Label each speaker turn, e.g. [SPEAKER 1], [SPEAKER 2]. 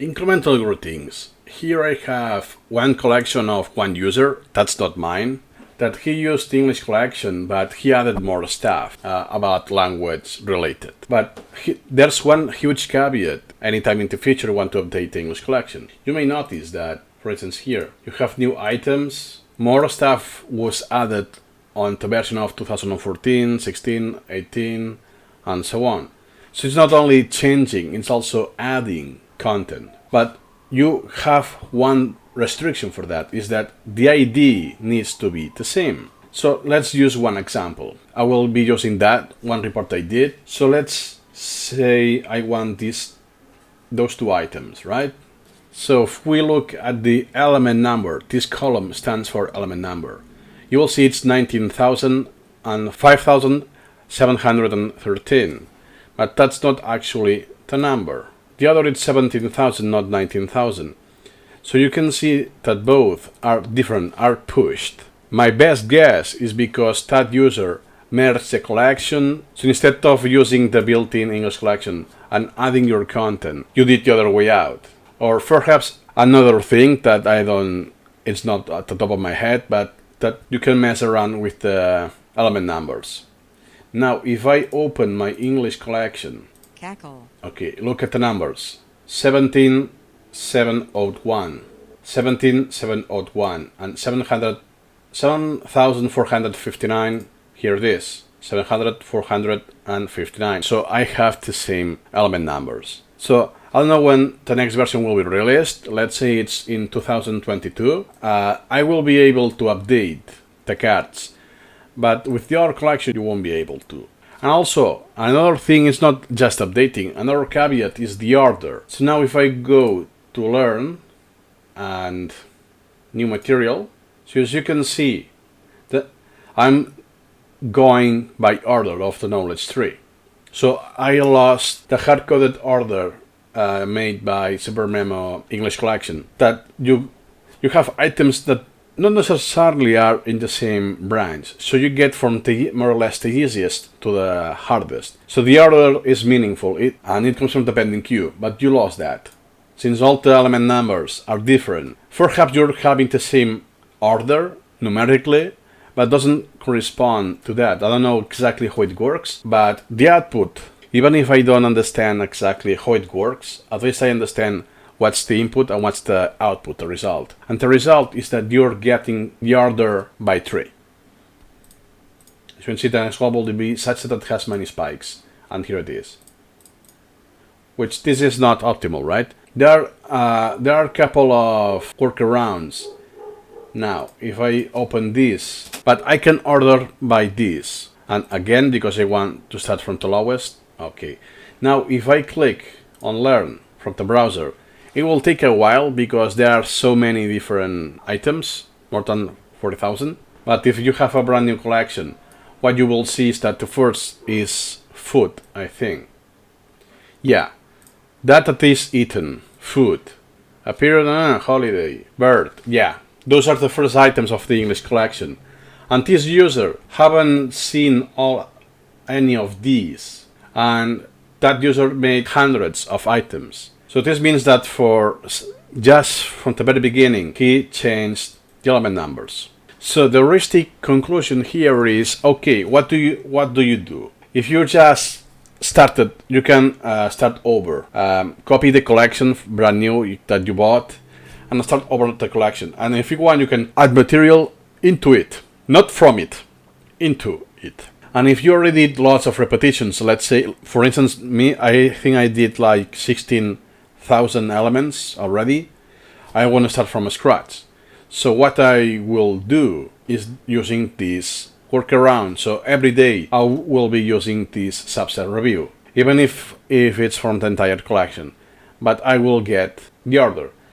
[SPEAKER 1] Incremental greetings. Here I have one collection of one user, that's not mine, that he used the English collection, but he added more stuff about language related. But there's one huge caveat anytime in the future you want to update the English collection. You may notice that, for instance, here, you have new items, more stuff was added on the version of 2014, 16, 18, and so on. So it's not only changing, it's also adding content. But you have one restriction for that, is that the ID needs to be the same. So let's use one example. I will be using that one report I did. So let's say I want those two items, right? So if we look at the element number, this column stands for element number. You will see it's 19,000 and 5,713, but that's not actually the number. The other is 17,000, not 19,000. So you can see that both are different, are pushed. My best guess is because that user merged the collection, so instead of using the built-in English collection and adding your content, you did the other way out. Or perhaps another thing that it's not at the top of my head, but that you can mess around with the element numbers. Now, if I open my English collection,
[SPEAKER 2] Cackle.
[SPEAKER 1] Okay, look at the numbers. 17,701, 17,701, and 7,459. Here it is, 7,459. So I have the same element numbers. So I don't know when the next version will be released. Let's say it's in 2022. I will be able to update the cards, but with the other collection you won't be able to. And also, another thing is not just updating, another caveat is the order. So now if I go to learn and new material, so as you can see, that I'm going by order of the knowledge tree. So I lost the hard-coded order made by SuperMemo English collection, that you have items that not necessarily are in the same branch, so you get from more or less the easiest to the hardest. So the order is meaningful, and it comes from the pending queue, but you lost that. Since all the element numbers are different, perhaps you're having the same order numerically, but doesn't correspond to that. I don't know exactly how it works, but the output, even if I don't understand exactly how it works, at least I understand what's the input and what's the output, the result. And the result is that you're getting the order by tree. So you can see that it's global DB such that it has many spikes, and here it is. Which this is not optimal, right? There are a couple of workarounds. Now, if I open this, but I can order by this. And again, because I want to start from the lowest, okay. Now, if I click on Learn from the browser, it will take a while because there are so many different items, more than 40,000. But if you have a brand new collection, what you will see is that the first is food, I think. Yeah, that is eaten, food. A period, holiday, bird, yeah. Those are the first items of the English collection. And this user haven't seen any of these. And that user made hundreds of items. So this means that just from the very beginning, he changed the element numbers. So the heuristic conclusion here is, okay, what do you do? If you just started, you can start over. Copy the collection brand new that you bought and start over the collection. And if you want, you can add material into it, not from it, into it. And if you already did lots of repetitions, let's say, for instance, me, I think I did like 16,000 elements already. I want to start from scratch. So what I will do is using this workaround. So every day I will be using this subset review, even if it's from the entire collection. But I will get the order.